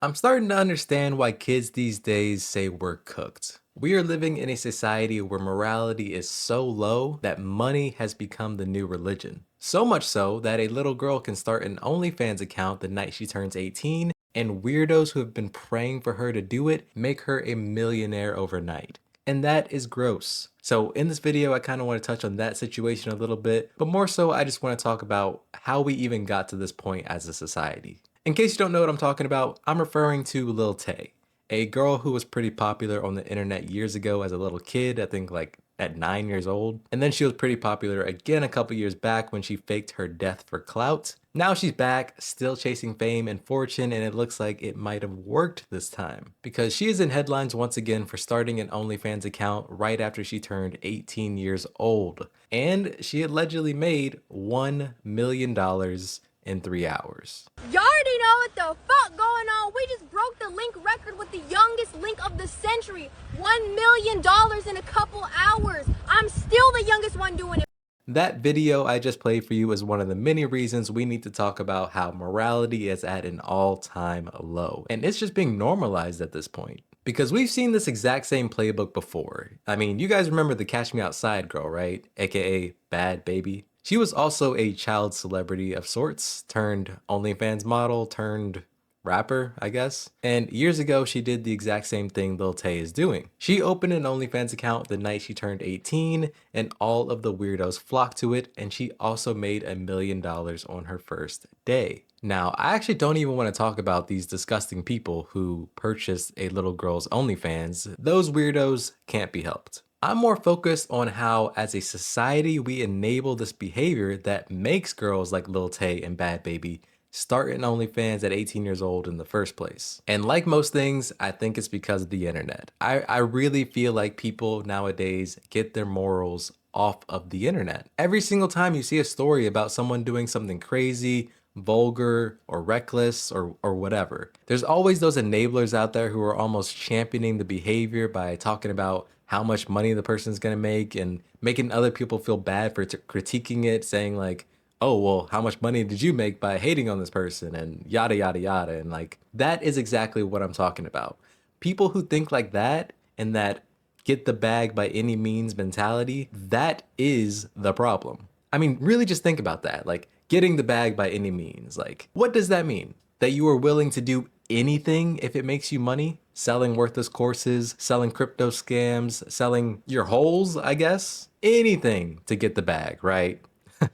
I'm starting to understand why kids these days say we're cooked. We are living in a society where morality is so low that money has become the new religion. So much so that a little girl can start an OnlyFans account the night she turns 18, and weirdos who have been praying for her to do it make her a millionaire overnight. And that is gross. So in this video, I kind of want to touch on that situation a little bit, but more so, I just want to talk about how we even got to this point as a society. In case you don't know what I'm talking about, I'm referring to Lil Tay, a girl who was pretty popular on the internet years ago as a little kid, I think like at 9 years old. And then she was pretty popular again a couple years back when she faked her death for clout. Now she's back, still chasing fame and fortune, and it looks like it might have worked this time. Because she is in headlines once again for starting an OnlyFans account right after she turned 18 years old. And she allegedly made $1 million in 3 hours. Y'all already know what the fuck going on. We just broke the link record with the youngest link of the century. $1 million in a couple hours. I'm still the youngest one doing it. That video I just played for you is one of the many reasons we need to talk about how morality is at an all-time low. And it's just being normalized at this point. Because we've seen this exact same playbook before. I mean, you guys remember the Catch Me Outside girl, right? AKA Bhad Baby. She was also a child celebrity of sorts, turned OnlyFans model, turned rapper, I guess. And years ago, she did the exact same thing Lil Tay is doing. She opened an OnlyFans account the night she turned 18, and all of the weirdos flocked to it, and she also made $1 million on her first day. Now, I actually don't even want to talk about these disgusting people who purchased a little girl's OnlyFans. Those weirdos can't be helped. I'm more focused on how, as a society, we enable this behavior that makes girls like Lil Tay and Bhad Baby start an OnlyFans at 18 years old in the first place. And like most things, I think it's because of the internet. I really feel like people nowadays get their morals off of the internet. Every single time you see a story about someone doing something crazy, vulgar, or reckless, or whatever, there's always those enablers out there who are almost championing the behavior by talking about how much money the person's gonna make and making other people feel bad for critiquing it, saying like, oh, well, how much money did you make by hating on this person and yada, yada, yada. And like, that is exactly what I'm talking about. People who think like that and that get the bag by any means mentality, that is the problem. I mean, really just think about that. Like, getting the bag by any means. Like, what does that mean? That you are willing to do anything if it makes you money? Selling worthless courses, selling crypto scams, selling your holes, I guess? Anything to get the bag, right?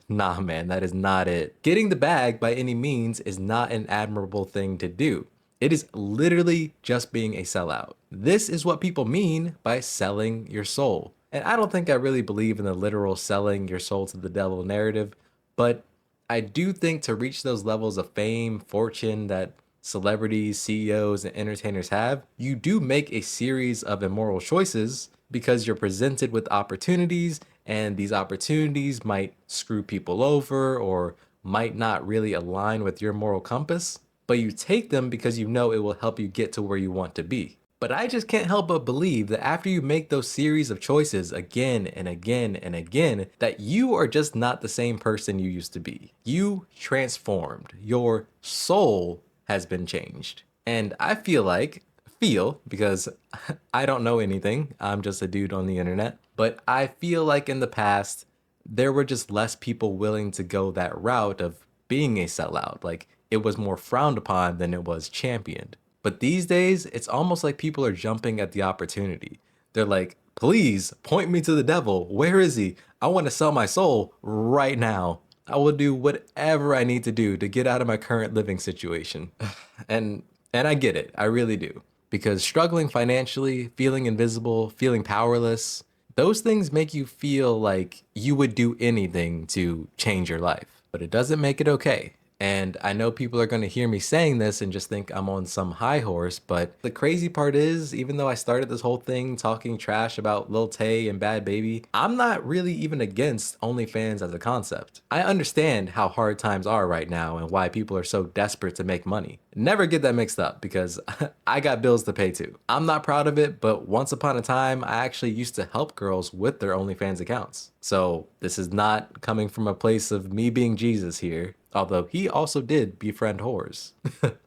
Nah, man, that is not it. Getting the bag by any means is not an admirable thing to do. It is literally just being a sellout. This is what people mean by selling your soul. And I don't think I really believe in the literal selling your soul to the devil narrative, but I do think to reach those levels of fame, fortune that celebrities, CEOs, and entertainers have, you do make a series of immoral choices because you're presented with opportunities, and these opportunities might screw people over or might not really align with your moral compass, but you take them because you know it will help you get to where you want to be. But I just can't help but believe that after you make those series of choices again and again and again, that you are just not the same person you used to be. You transformed. Your soul has been changed. And I feel, because I don't know anything, I'm just a dude on the internet, but I feel like in the past, there were just less people willing to go that route of being a sellout. Like, it was more frowned upon than it was championed. But these days, it's almost like people are jumping at the opportunity. They're like, please point me to the devil. Where is he? I want to sell my soul right now. I will do whatever I need to do to get out of my current living situation. And I get it. I really do. Because struggling financially, feeling invisible, feeling powerless, those things make you feel like you would do anything to change your life. But it doesn't make it okay. And I know people are going to hear me saying this and just think I'm on some high horse, but the crazy part is, even though I started this whole thing talking trash about Lil Tay and Bhad Baby, I'm not really even against OnlyFans as a concept. I understand how hard times are right now and why people are so desperate to make money. Never get that mixed up, because I got bills to pay too. I'm not proud of it, but once upon a time, I actually used to help girls with their OnlyFans accounts. So this is not coming from a place of me being Jesus here. Although he also did befriend whores.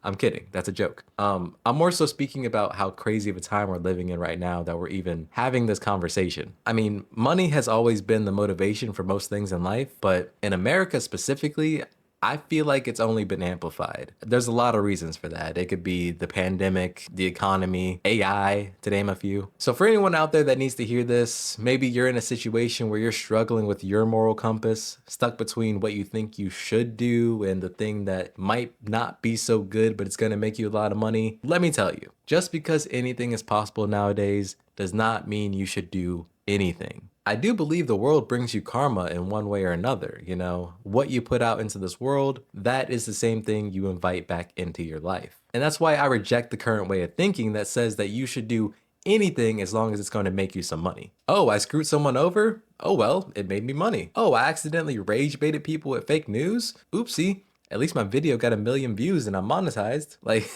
I'm kidding. That's a joke. I'm more so speaking about how crazy of a time we're living in right now that we're even having this conversation. I mean, money has always been the motivation for most things in life, but in America specifically, I feel like it's only been amplified. There's a lot of reasons for that. It could be the pandemic, the economy, AI, to name a few. So for anyone out there that needs to hear this, maybe you're in a situation where you're struggling with your moral compass, stuck between what you think you should do and the thing that might not be so good, but it's gonna make you a lot of money. Let me tell you, just because anything is possible nowadays does not mean you should do anything. I do believe the world brings you karma in one way or another. You know, what you put out into this world, that is the same thing you invite back into your life. And that's why I reject the current way of thinking that says that you should do anything as long as it's going to make you some money. Oh, I screwed someone over? Oh well, it made me money. Oh, I accidentally rage baited people with fake news? Oopsie. At least my video got 1 million views and I'm monetized. Like,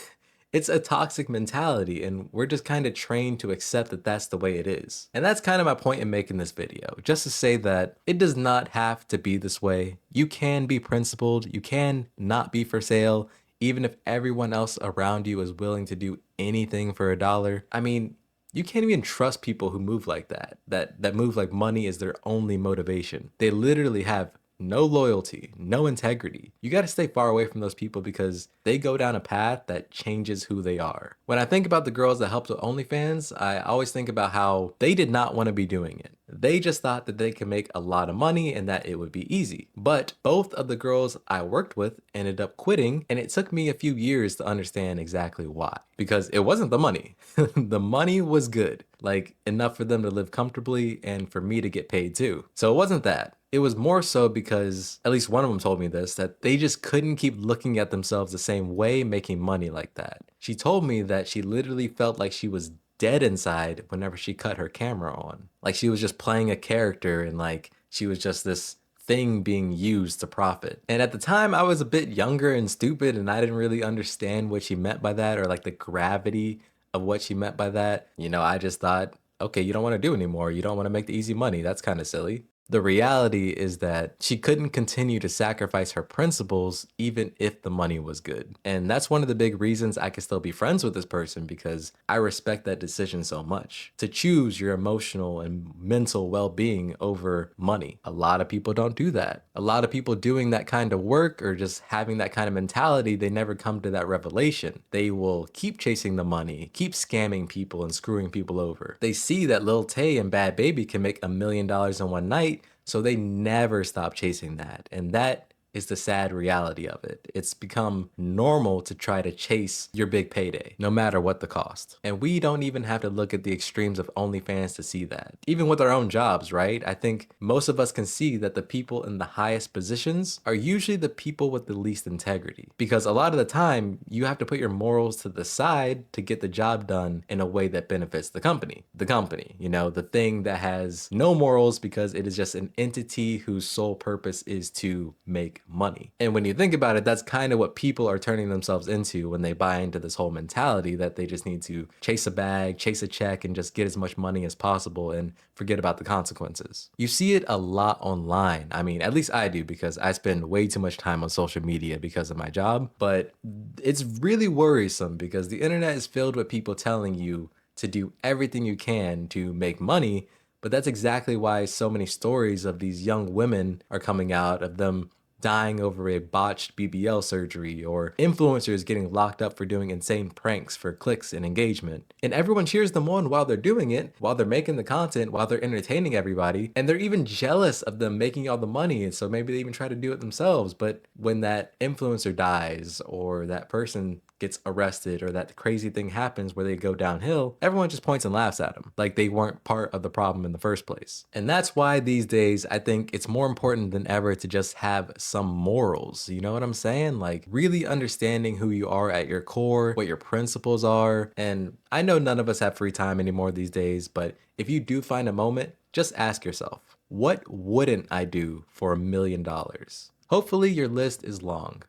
it's a toxic mentality, and we're just kind of trained to accept that that's the way it is. And that's kind of my point in making this video, just to say that it does not have to be this way. You can be principled, you can not be for sale, even if everyone else around you is willing to do anything for $1. I mean, you can't even trust people who move like that move like money is their only motivation. They literally have no loyalty, no integrity. You got to stay far away from those people because they go down a path that changes who they are. When I think about the girls that helped with OnlyFans, I always think about how they did not want to be doing it. They just thought that they could make a lot of money and that it would be easy. But both of the girls I worked with ended up quitting, and it took me a few years to understand exactly why. Because it wasn't the money. The money was good, like enough for them to live comfortably and for me to get paid too. So it wasn't that. It was more so because, at least one of them told me this, that they just couldn't keep looking at themselves the same way making money like that. She told me that she literally felt like she was dead inside whenever she cut her camera on. Like she was just playing a character and like she was just this thing being used to profit. And at the time I was a bit younger and stupid and I didn't really understand what she meant by that or like the gravity of what she meant by that. You know, I just thought, okay, you don't want to do anymore. You don't want to make the easy money. That's kind of silly. The reality is that she couldn't continue to sacrifice her principles even if the money was good. And that's one of the big reasons I can still be friends with this person because I respect that decision so much. To choose your emotional and mental well-being over money. A lot of people don't do that. A lot of people doing that kind of work or just having that kind of mentality, they never come to that revelation. They will keep chasing the money, keep scamming people and screwing people over. They see that Lil Tay and Bhad Bhabie can make $1 million in one night, so they never stop chasing that. And that is the sad reality of it. It's become normal to try to chase your big payday, no matter what the cost. And we don't even have to look at the extremes of OnlyFans to see that. Even with our own jobs, right? I think most of us can see that the people in the highest positions are usually the people with the least integrity. Because a lot of the time, you have to put your morals to the side to get the job done in a way that benefits the company. The company, you know, the thing that has no morals because it is just an entity whose sole purpose is to make money. And when you think about it, that's kind of what people are turning themselves into when they buy into this whole mentality that they just need to chase a bag, chase a check, and just get as much money as possible and forget about the consequences. You see it a lot online. I mean, at least I do because I spend way too much time on social media because of my job, but it's really worrisome because the internet is filled with people telling you to do everything you can to make money, but that's exactly why so many stories of these young women are coming out of them dying over a botched BBL surgery, or influencers getting locked up for doing insane pranks for clicks and engagement. And everyone cheers them on while they're doing it, while they're making the content, while they're entertaining everybody, and they're even jealous of them making all the money, and so maybe they even try to do it themselves. But when that influencer dies, or that person gets arrested, or that crazy thing happens where they go downhill, everyone just points and laughs at them like they weren't part of the problem in the first place. And that's why these days I think it's more important than ever to just have some morals. You know what I'm saying? Like really understanding who you are at your core, what your principles are. And I know none of us have free time anymore these days, but if you do find a moment, just ask yourself, what wouldn't I do for $1 million? Hopefully your list is long.